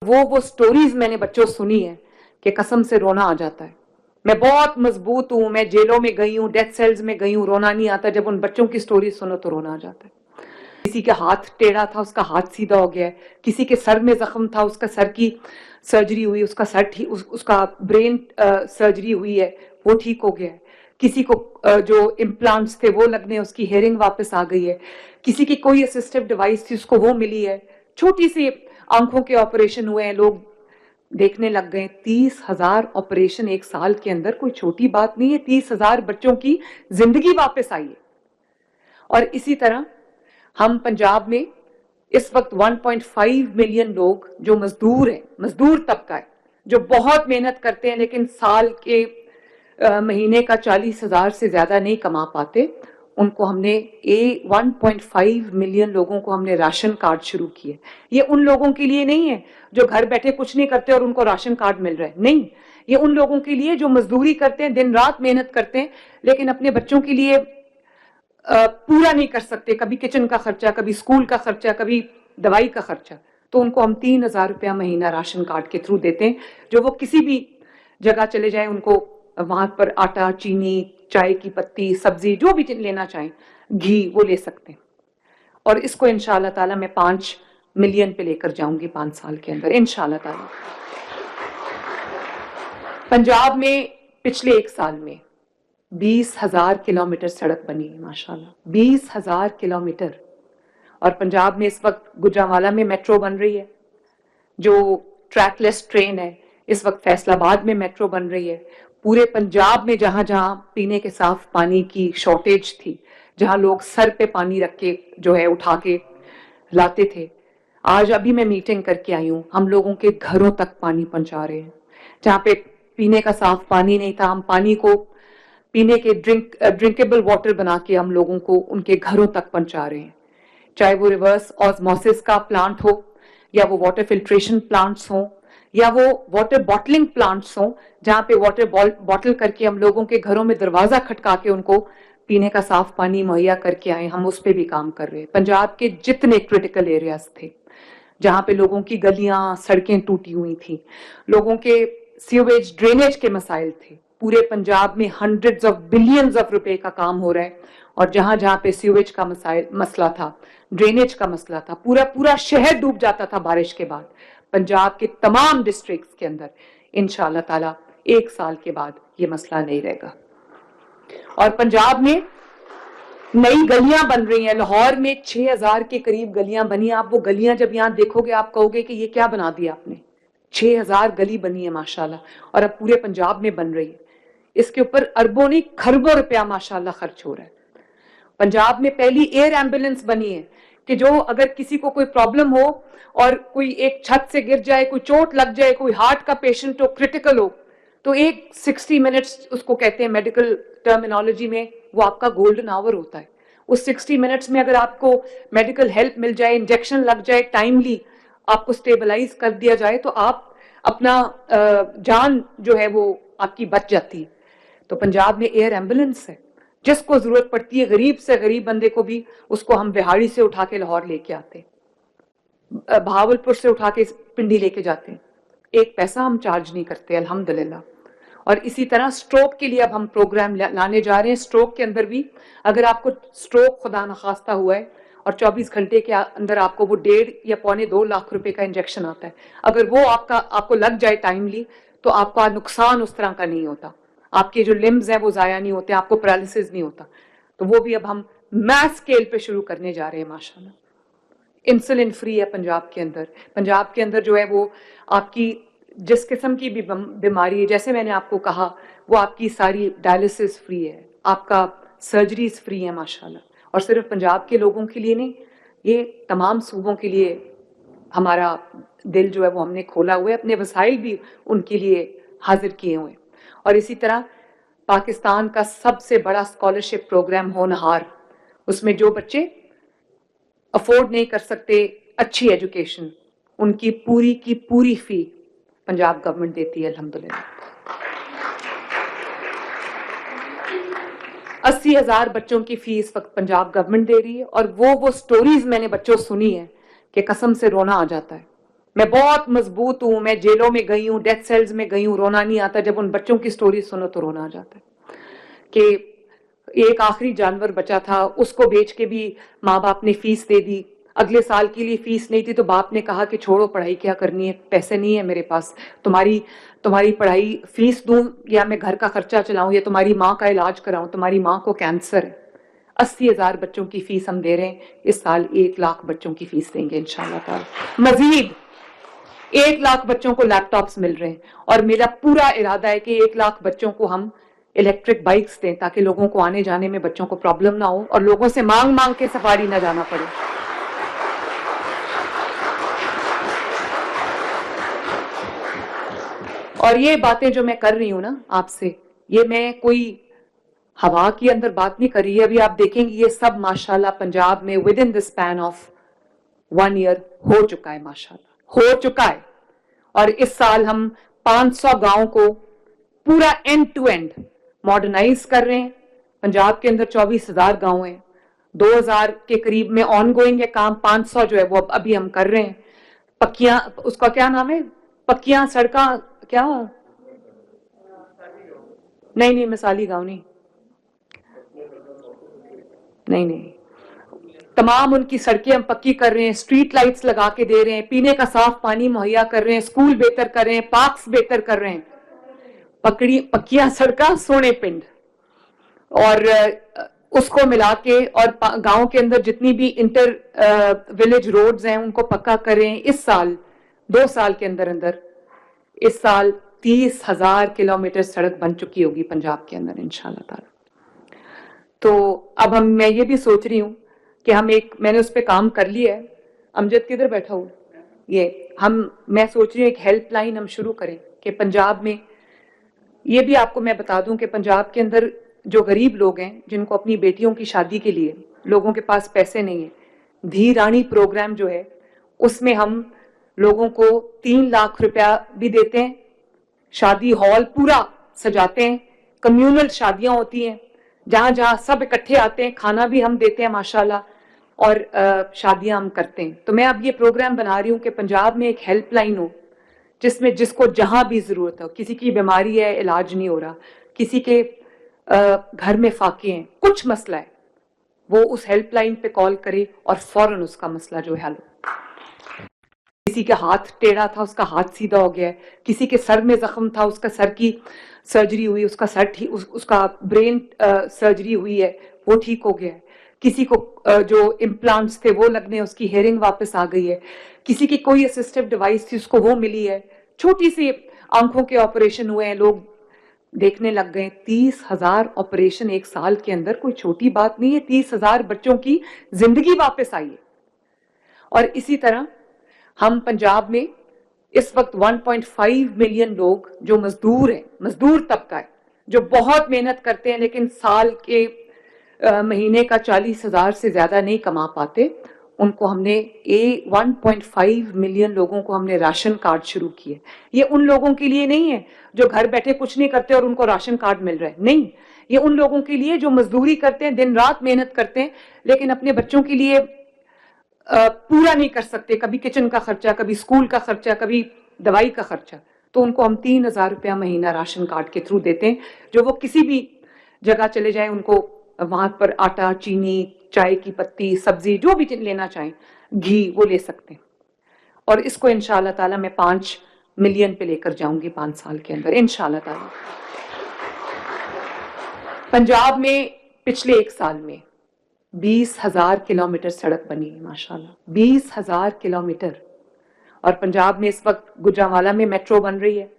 वो स्टोरीज मैंने बच्चों सुनी है कि कसम से रोना आ जाता है। मैं बहुत मजबूत हूं, मैं जेलों में गई हूं, डेथ सेल्स में गई हूं, रोना नहीं आता। जब उन बच्चों की स्टोरी सुनो तो रोना आ जाता है। किसी के हाथ टेढ़ा था, उसका हाथ सीधा हो गया है। किसी के सर में जख्म था, उसका सर की सर्जरी हुई, उसका सर ठीक, उसका ब्रेन सर्जरी हुई है, वो ठीक हो गया है। किसी को जो इम्प्लांट्स थे वो लगने, उसकी हेयरिंग वापस आ गई है। किसी की कोई असिस्टिव डिवाइस थी, उसको वो मिली है। छोटी सी आंखों के ऑपरेशन हुए हैं, लोग देखने लग गए। 30,000 ऑपरेशन एक साल के अंदर कोई छोटी बात नहीं है। 30,000 बच्चों की जिंदगी वापस आई है। और इसी तरह हम पंजाब में इस वक्त 1.5 मिलियन लोग जो मजदूर हैं, मजदूर तबका है, जो बहुत मेहनत करते हैं लेकिन साल के महीने का 40,000 से ज्यादा नहीं कमा पाते, उनको हमने 1.5 मिलियन लोगों को हमने राशन कार्ड शुरू किए। ये उन लोगों के लिए नहीं है जो घर बैठे कुछ नहीं करते और उनको राशन कार्ड मिल रहा है, नहीं। ये उन लोगों के लिए जो मजदूरी करते हैं, दिन रात मेहनत करते हैं, लेकिन अपने बच्चों के लिए पूरा नहीं कर सकते, कभी किचन का खर्चा, कभी स्कूल का खर्चा, कभी दवाई का खर्चा। तो उनको हम 3,000 रुपया महीना राशन कार्ड के थ्रू देते हैं, जो वो किसी भी जगह चले जाए उनको वहां पर आटा, चीनी, चाय की पत्ती, सब्जी, जो भी लेना चाहें, घी, वो ले सकते हैं। और इसको इंशाल्लाह ताला मैं 5 मिलियन पे लेकर जाऊंगी 5 साल के अंदर, इंशाल्लाह ताला। पंजाब में पिछले 1 साल में 20,000 किलोमीटर सड़क बनी है माशाल्लाह, 20,000 किलोमीटर। और पंजाब में इस वक्त गुजरांवाला में मेट्रो बन रही है, जो ट्रैकलेस ट्रेन है। इस वक्त फैसलाबाद में मेट्रो बन रही है। पूरे पंजाब में जहां जहां पीने के साफ पानी की शॉर्टेज थी, जहां लोग सर पे पानी रख के जो है उठा के लाते थे, आज अभी मैं मीटिंग करके आई हूं, हम लोगों के घरों तक पानी पहुंचा रहे हैं। जहां पे पीने का साफ पानी नहीं था, हम पानी को पीने के ड्रिंकेबल वाटर बना के हम लोगों को उनके घरों तक पहुंचा रहे हैं। चाहे वो रिवर्स ऑस्मोसिस का प्लांट हो, या वो वाटर फिल्ट्रेशन प्लांट्स हो, या वो वाटर बॉटलिंग प्लांट्स हो, जहां पे वाटर बॉटल करके हम लोगों के घरों में दरवाजा खटका के उनको पीने का साफ पानी मुहैया करके आए, हम उस पर भी काम कर रहे हैं। पंजाब के जितने क्रिटिकल एरियाज थे, जहां पे लोगों की गलियां, सड़कें टूटी हुई थी, लोगों के सीवेज ड्रेनेज के मसाइल थे, पूरे पंजाब में हंड्रेड्स ऑफ बिलियंस ऑफ रुपए का काम हो रहा है। और जहां जहां पे सीवेज का मसला था, ड्रेनेज का मसला था, पूरा पूरा शहर डूब जाता था बारिश के बाद, पंजाब के तमाम डिस्ट्रिक्ट्स के अंदर इंशाल्लाह ताला 1 साल के बाद ये मसला नहीं रहेगा। और पंजाब में नई गलियां बन रही हैं। लाहौर में 6,000 के करीब गलियां बनी। आप वो गलियां जब यहां देखोगे आप कहोगे कि ये क्या बना दिया आपने। 6,000 गली बनी है माशाल्लाह, और अब पूरे पंजाब में बन रही है। इसके ऊपर अरबों नहीं खरबों रुपया माशाल्लाह खर्च हो रहा है। पंजाब में पहली एयर एम्बुलेंस बनी है कि जो अगर किसी को कोई प्रॉब्लम हो और कोई एक छत से गिर जाए, कोई चोट लग जाए, कोई हार्ट का पेशेंट हो, क्रिटिकल हो, तो एक 60 मिनट्स उसको कहते हैं मेडिकल टर्मिनोलॉजी में, वो आपका गोल्डन आवर होता है। उस 60 मिनट्स में अगर आपको मेडिकल हेल्प मिल जाए, इंजेक्शन लग जाए, टाइमली आपको स्टेबलाइज कर दिया जाए, तो आप अपना जान जो है वो आपकी बच जाती है। तो पंजाब में एयर एम्बुलेंस है, जिसको जरूरत पड़ती है गरीब से गरीब बंदे को भी, उसको हम बिहाड़ी से उठा के लाहौर लेके आते हैं, भावलपुर से उठा के पिंडी लेके जाते हैं। एक पैसा हम चार्ज नहीं करते अल्हम्दुलिल्लाह। और इसी तरह स्ट्रोक के लिए अब हम प्रोग्राम लाने जा रहे हैं। स्ट्रोक के अंदर भी अगर आपको स्ट्रोक खुदा न खास्ता हुआ है और 24 घंटे के अंदर आपको वो 1.5 या 2.25 लाख रुपए का इंजेक्शन आता है, अगर वो आपको लग जाए टाइमली, तो आपका नुकसान उस तरह का नहीं होता, आपके जो लिम्स हैं वो जाया नहीं होते, आपको पैरालिसिस नहीं होता। तो वो भी अब हम मैस स्केल पे शुरू करने जा रहे हैं माशाल्लाह। इंसुलिन फ्री है पंजाब के अंदर। पंजाब के अंदर जो है वो आपकी जिस किस्म की भी बीमारी है, जैसे मैंने आपको कहा, वो आपकी सारी डायलिसिस फ्री है, आपका सर्जरीज फ्री है माशाल्लाह। और सिर्फ पंजाब के लोगों के लिए नहीं, ये तमाम सूबों के लिए हमारा दिल जो है वो हमने खोला हुआ है, अपने वसाइल भी उनके लिए हाजिर किए हुए। और इसी तरह पाकिस्तान का सबसे बड़ा स्कॉलरशिप प्रोग्राम होनहार, उसमें जो बच्चे अफोर्ड नहीं कर सकते अच्छी एजुकेशन, उनकी पूरी की पूरी फी पंजाब गवर्नमेंट देती है अल्हम्दुलिल्लाह। 80,000 बच्चों की फी इस वक्त पंजाब गवर्नमेंट दे रही है। और वो स्टोरीज मैंने बच्चों सुनी है कि कसम से रोना आ जाता है। मैं बहुत मजबूत हूं, मैं जेलों में गई हूं, डेथ सेल्स में गई हूं, रोना नहीं आता। जब उन बच्चों की स्टोरी सुनो तो रोना आ जाता है कि एक आखिरी जानवर बचा था, उसको बेच के भी माँ बाप ने फीस दे दी। अगले साल के लिए फीस नहीं थी तो बाप ने कहा कि छोड़ो, पढ़ाई क्या करनी है, पैसे नहीं है मेरे पास, तुम्हारी तुम्हारी पढ़ाई फीस दूं या मैं घर का खर्चा चलाऊं या तुम्हारी माँ का इलाज कराऊं, तुम्हारी माँ को कैंसर है। 80,000 बच्चों की फीस हम दे रहे हैं, इस साल 1 लाख बच्चों की फीस देंगे इंशाल्लाह ताला। मजीद 1 लाख बच्चों को लैपटॉप्स मिल रहे हैं और मेरा पूरा इरादा है कि 1 लाख बच्चों को हम इलेक्ट्रिक बाइक्स दें ताकि लोगों को आने जाने में बच्चों को प्रॉब्लम ना हो और लोगों से मांग मांग के सफारी ना जाना पड़े। और ये बातें जो मैं कर रही हूं ना आपसे, ये मैं कोई हवा के अंदर बात नहीं कर रही है। अभी आप देखेंगे ये सब माशाल्लाह पंजाब में with in the span of 1 year हो चुका है, माशाल्लाह हो चुका है। और इस साल हम 500 गांव को पूरा एंड टू एंड मॉडर्नाइज कर रहे हैं। पंजाब के अंदर 24,000 गांव हैं, 2,000 के करीब में ऑन गोइंग है काम, 500 जो है वो अभी हम कर रहे हैं। पक्कियां, उसका क्या नाम है, पक्कियां सड़का, क्या, नहीं मिसाली गांव नहीं, नहीं, तमाम उनकी सड़कें हम पक्की कर रहे हैं, स्ट्रीट लाइट्स लगा के दे रहे हैं, पीने का साफ पानी मुहैया कर रहे हैं, स्कूल बेहतर कर रहे हैं, पार्क्स बेहतर कर रहे हैं। पक्कियां सड़का सोने पिंड और उसको मिला के और गांव के अंदर जितनी भी इंटर विलेज रोड्स हैं उनको पक्का करें। इस साल 2 साल के अंदर अंदर इस साल 30,000 किलोमीटर सड़क बन चुकी होगी पंजाब के अंदर इंशाल्लाह ताला। तो अब मैं ये भी सोच रही हूं कि मैंने उस पर काम कर लिया है। अमजद किधर बैठा हूं, मैं सोच रही हूँ एक हेल्पलाइन हम शुरू करें कि पंजाब में, ये भी आपको मैं बता दूं कि पंजाब के अंदर जो गरीब लोग हैं जिनको अपनी बेटियों की शादी के लिए लोगों के पास पैसे नहीं है, धी रानी प्रोग्राम जो है उसमें हम लोगों को 3 लाख रुपया भी देते हैं, शादी हॉल पूरा सजाते हैं, कम्युनल शादियां होती हैं जहां जहां सब इकट्ठे आते हैं, खाना भी हम देते हैं माशाल्लाह, और शादियां हम करते हैं। तो मैं अब ये प्रोग्राम बना रही हूँ कि पंजाब में एक हेल्पलाइन हो जिसमें जिसको जहां भी जरूरत हो, किसी की बीमारी है, इलाज नहीं हो रहा, किसी के घर में फाके हैं, कुछ मसला है, वो उस हेल्पलाइन पे कॉल करे और फौरन उसका मसला जो है हल हो। किसी का हाथ टेढ़ा था, उसका हाथ सीधा हो गया है, किसी के सर में जख्म था, उसका सर की सर्जरी हुई, उसका सर ठीक, उसका ब्रेन सर्जरी हुई है, वो ठीक हो गया है। किसी को जो इम्प्लांट्स थे वो लगने, उसकी हेयरिंग वापस आ गई है। किसी की कोई असिस्टिव डिवाइस थी, उसको वो मिली है। छोटी सी आंखों के ऑपरेशन हुए हैं, लोग देखने लग गए। 30,000 ऑपरेशन 1 साल के अंदर कोई छोटी बात नहीं है। 30,000 बच्चों की जिंदगी वापस आई है। और इसी तरह हम पंजाब में इस वक्त 1.5 मिलियन लोग जो मजदूर हैं, मजदूर तबका है, जो बहुत मेहनत करते हैं लेकिन साल के महीने का 40,000 से ज्यादा नहीं कमा पाते, उनको हमने 1.5 मिलियन लोगों को हमने राशन कार्ड शुरू किए। ये उन लोगों के लिए नहीं है जो घर बैठे कुछ नहीं करते और उनको राशन कार्ड मिल रहा है, नहीं, ये उन लोगों के लिए जो मजदूरी करते हैं, दिन रात मेहनत करते हैं, लेकिन अपने बच्चों के लिए पूरा नहीं कर सकते, कभी किचन का खर्चा, कभी स्कूल का खर्चा, कभी दवाई का खर्चा। तो उनको हम 3,000 रुपया महीना राशन कार्ड के थ्रू देते हैं, जो वो किसी भी जगह चले जाएं उनको वहां पर आटा, चीनी, चाय की पत्ती, सब्जी, जो भी लेना चाहें, घी, वो ले सकते हैं। और इसको इंशाल्लाह ताला मैं 5 मिलियन पे लेकर जाऊंगी 5 साल के अंदर इंशाल्लाह ताला। पंजाब में पिछले 1 साल में 20,000 किलोमीटर सड़क बनी है माशाल्लाह, 20,000 किलोमीटर। और पंजाब में इस वक्त गुजरांवाला में मेट्रो बन रही है,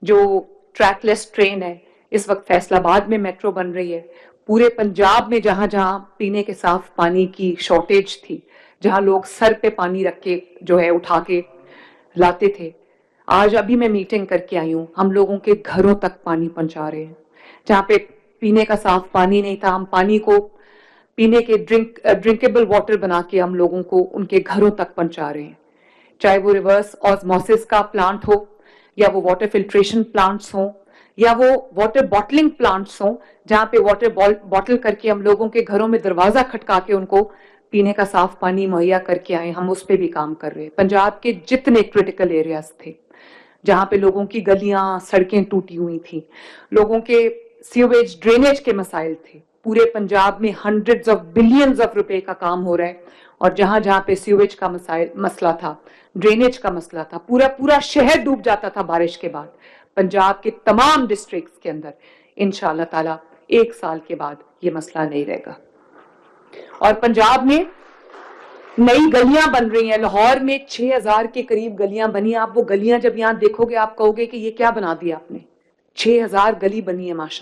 जो ट्रैकलेस ट्रेन है। इस वक्त फैसलाबाद में मेट्रो बन रही है। पूरे पंजाब में जहां जहां पीने के साफ पानी की शॉर्टेज थी, जहां लोग सर पे पानी रख के जो है उठा के लाते थे, आज अभी मैं मीटिंग करके आई हूँ, हम लोगों के घरों तक पानी पहुंचा रहे हैं। जहां पे पीने का साफ पानी नहीं था, हम पानी को पीने के ड्रिंकेबल वाटर बना के हम लोगों को उनके घरों तक पहुंचा रहे हैं। चाहे वो रिवर्स ऑस्मोसिस का प्लांट हो, या वो वाटर फिल्ट्रेशन प्लांट्स हो, या वो वाटर बॉटलिंग प्लांट्स हो, जहां पे वाटर बॉटल करके हम लोगों के घरों में दरवाजा खटका के उनको पीने का साफ पानी मुहैया करके आए, हम उस पर भी काम कर रहे हैं। पंजाब के जितने क्रिटिकल एरियाज थे जहां पे लोगों की गलियां सड़कें टूटी हुई थी, लोगों के सीवेज ड्रेनेज के मसाइल थे, पूरे पंजाब में हंड्रेड्स ऑफ बिलियंस ऑफ रुपए का काम हो रहा है। और जहां जहां पे सीवेज का मसला था, ड्रेनेज का मसला था, पूरा पूरा शहर डूब जाता था बारिश के बाद, पंजाब के तमाम डिस्ट्रिक्ट्स के अंदर इंशाअल्लाह ताला 1 साल के बाद ये मसला नहीं रहेगा। और पंजाब में नई गलियां बन रही हैं। लाहौर में 6000 के करीब गलियां बनी। आप वो गलियां जब यहां देखोगे आप कहोगे कि ये क्या बना दिया आपने। 6000 गली बनी है माशा